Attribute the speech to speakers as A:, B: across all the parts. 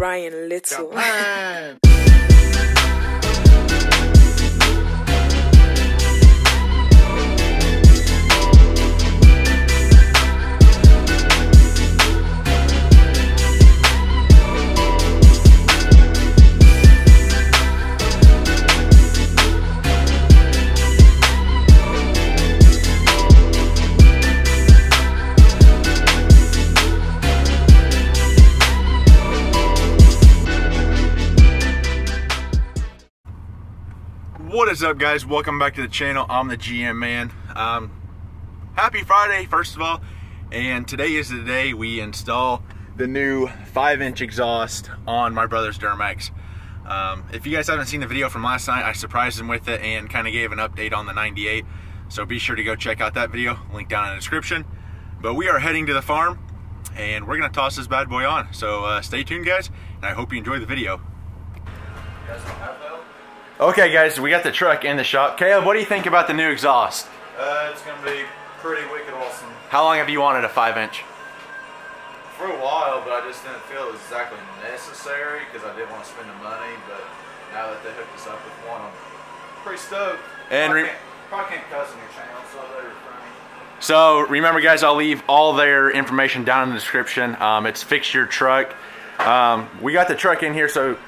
A: Ryan Little.
B: What is up, guys? Welcome back to the channel. I'm the GM man. Happy Friday, first of all, and today is the day we install the new 5-inch exhaust on my brother's Duramax. If you guys haven't seen the video from last night, I surprised him with it and kind of gave an update on the 98, so be sure to go check out that video, link down in the description. But we are heading to the farm and we're gonna toss this bad boy on, so stay tuned, guys, and I hope you enjoy the video. Okay, guys, we got the truck in the shop. Caleb, what do you think about the new exhaust?
C: It's going to be pretty wicked awesome.
B: How long have you wanted a 5-inch?
C: For a while, but I just didn't feel it was exactly necessary because I didn't want to spend the money. But now that they hooked us up with one, I'm pretty stoked.
B: And
C: probably can't cuss on your channel, so they're refraining.
B: So remember, guys, I'll leave all their information down in the description. It's Fix Your Truck. We got the truck in here, so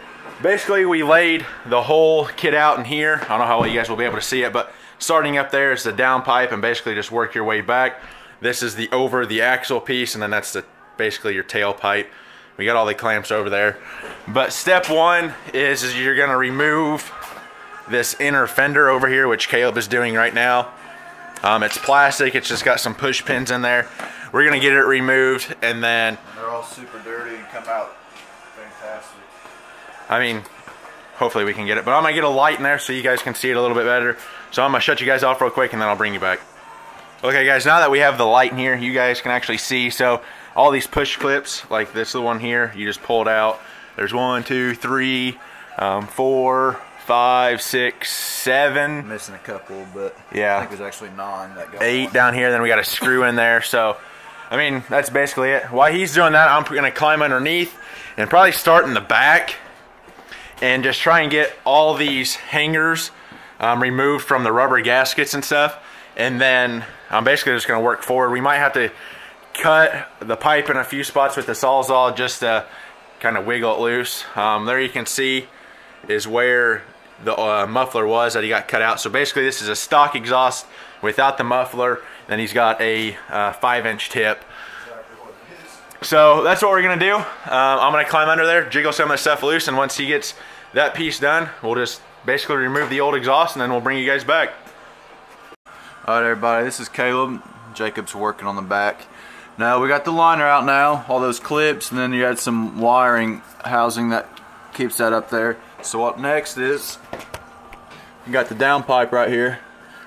B: basically we laid the whole kit out in here. I don't know how well you guys will be able to see it, but starting up there is the downpipe, and basically just work your way back. This is the over the axle piece, and then that's the basically your tailpipe. We got all the clamps over there. But step one is you're gonna remove this inner fender over here, which Caleb is doing right now. It's plastic, it's just got some push pins in there. We're gonna get it removed, and then
C: they're all super dirty and come out fantastic.
B: I mean, hopefully we can get it, but I'm gonna get a light in there so you guys can see it a little bit better. So I'm gonna shut you guys off real quick and then I'll bring you back. Okay, guys, now that we have the light in here, you guys can actually see. So all these push clips, like this one here, you just pull it out. There's 1, 2, 3, 4, 5, 6, 7.
C: Missing a couple, but
B: yeah,
C: I think there's actually 9 that go
B: 8
C: on.
B: down here. Then we got a screw in there. So I mean, that's basically it. While he's doing that, I'm gonna climb underneath and probably start in the back and just try and get all these hangers removed from the rubber gaskets and stuff. And then I'm basically just going to work forward. We might have to cut the pipe in a few spots with the Sawzall just to kind of wiggle it loose. There you can see is where the muffler was that he got cut out. So basically this is a stock exhaust without the muffler. Then he's got a 5-inch tip. So that's what we're going to do. I'm going to climb under there, jiggle some of the stuff loose, and once he gets that piece done, we'll just basically remove the old exhaust and then we'll bring you guys back.
C: Alright, everybody, this is Caleb. Jacob's working on the back. Now we got the liner out now, all those clips, and then you had some wiring housing that keeps that up there. So up next is, you got the downpipe right here.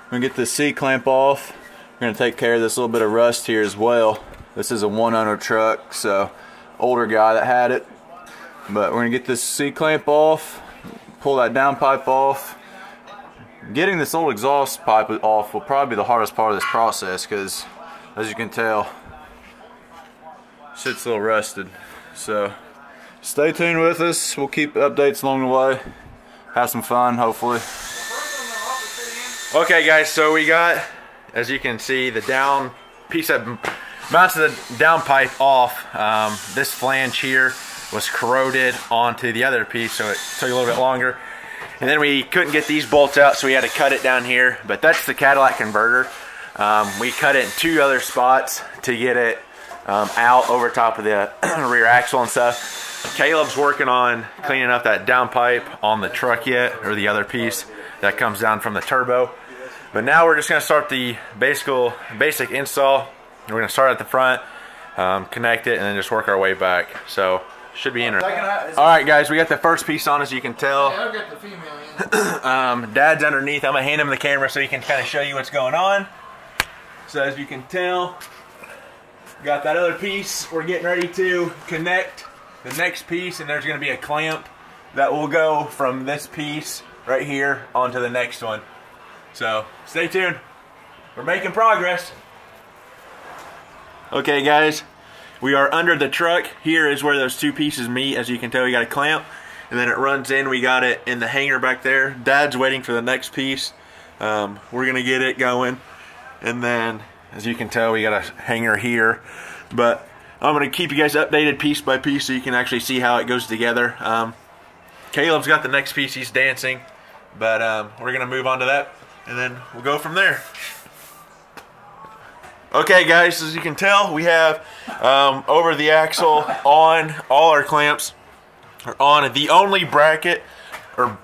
C: We're going to get the C-clamp off. We're going to take care of this little bit of rust here as well. This is a one-owner truck, so older guy that had it. But we're going to get this C-clamp off, pull that downpipe off. Getting this old exhaust pipe off will probably be the hardest part of this process because, as you can tell, shit's a little rusted. So stay tuned with us. We'll keep updates along the way. Have some fun, hopefully.
B: Okay, guys, so we got, as you can see, the down piece that mounts the downpipe off. This flange here was corroded onto the other piece, so it took a little bit longer. And then we couldn't get these bolts out, so we had to cut it down here. But that's the Cadillac converter. We cut it in 2 other spots to get it out over top of the rear axle and stuff. Caleb's working on cleaning up that downpipe on the truck yet, or the other piece that comes down from the turbo. But now we're just going to start the basic install. We're going to start at the front, connect it, and then just work our way back. So should be interesting. Alright, guys, we got the first piece on, as you can tell.
C: Yeah, I've got the female in.
B: Dad's underneath. I'm going to hand him the camera so he can kind of show you what's going on. So as you can tell, got that other piece. We're getting ready to connect the next piece, and there's going to be a clamp that will go from this piece right here onto the next one. So stay tuned. We're making progress. Okay, guys, We are under the truck. Here is where those two pieces meet. As you can tell, we got a clamp, and then it runs in. We got it in the hanger back there. Dad's waiting for the next piece. We're gonna get it going, and then as you can tell, we got a hanger here. But I'm gonna keep you guys updated piece by piece so you can actually see how it goes together. Caleb's got the next piece. He's dancing, but we're gonna move on to that, and then we'll go from there. Okay guys, as you can tell, we have over the axle on all our clamps are on. The only bracket or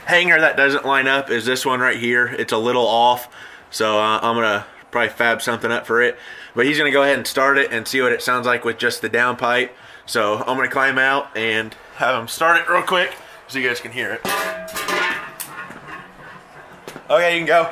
B: hanger that doesn't line up is this one right here. It's a little off, so I'm gonna probably fab something up for it. But he's gonna go ahead and start it and see what it sounds like with just the downpipe. So I'm gonna climb out and have him start it real quick so you guys can hear it. Okay, you can go.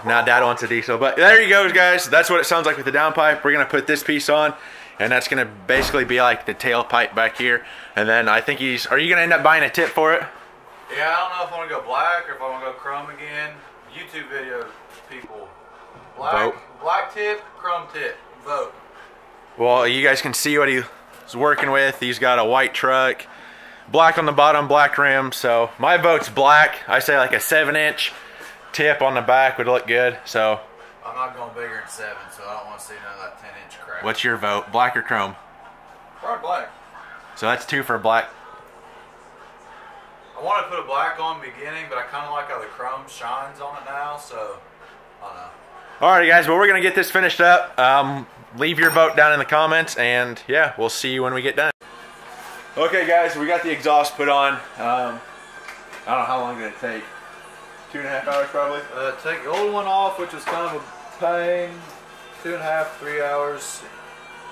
B: Now Dad wants a diesel, but there you go guys. That's what it sounds like with the downpipe. We're gonna put this piece on, and that's gonna basically be like the tailpipe back here. And then I think are you gonna end up buying a tip for it?
C: Yeah, I don't know if I wanna go black or if I wanna go chrome again. YouTube video people. Black tip, chrome tip, vote.
B: Well, you guys can see what he's working with. He's got a white truck, black on the bottom, black rim. So my vote's black. I say like a 7-inch tip on the back would look good. So
C: I'm not going bigger than 7, so I don't want to see none of that 10-inch crap.
B: What's your vote, black or chrome?
C: Probably black. So
B: that's 2 for black.
C: I want to put a black on beginning, but I kind of like how the chrome shines on it now, so I don't know.
B: Alright guys, well we're going to get this finished up. Leave your vote down in the comments, and yeah, we'll see you when we get done. Okay guys, we got the exhaust put on. I don't know how long did it take. 2.5 hours probably?
C: Take the old one off, which was kind of a pain. 2.5, 3 hours.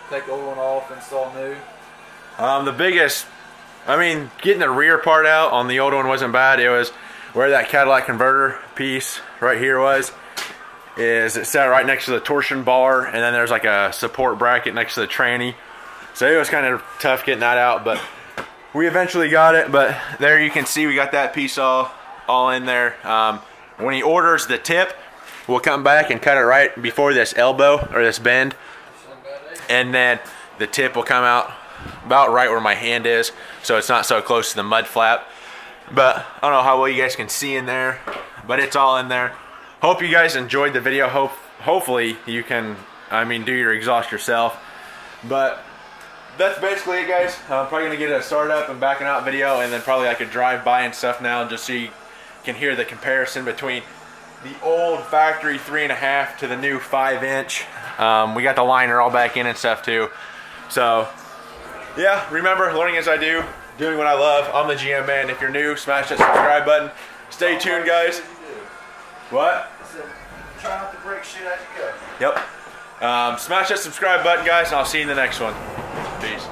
C: Take the old one off, install new.
B: The biggest, getting the rear part out on the old one wasn't bad. It was where that Cadillac converter piece right here was. It sat right next to the torsion bar, and then there's like a support bracket next to the tranny. So it was kind of tough getting that out, but we eventually got it. But there you can see we got that piece all in there. When he orders the tip, we'll come back and cut it right before this elbow or this bend, and then the tip will come out about right where my hand is, so it's not so close to the mud flap. But I don't know how well you guys can see in there, but it's all in there. Hope you guys enjoyed the video. Hopefully you can do your exhaust yourself. But that's basically it guys. I'm probably gonna get a start up and backing out video, and then probably like a drive by and stuff now, just so you can hear the comparison between the old factory 3.5 to the new 5-inch. We got the liner all back in and stuff too. So yeah, remember, learning as I do, doing what I love. I'm the GM man. If you're new, smash that subscribe button. Stay tuned guys. What?
C: Try not to break shit as you go.
B: Yep. Smash that subscribe button guys, and I'll see you in the next one. Peace.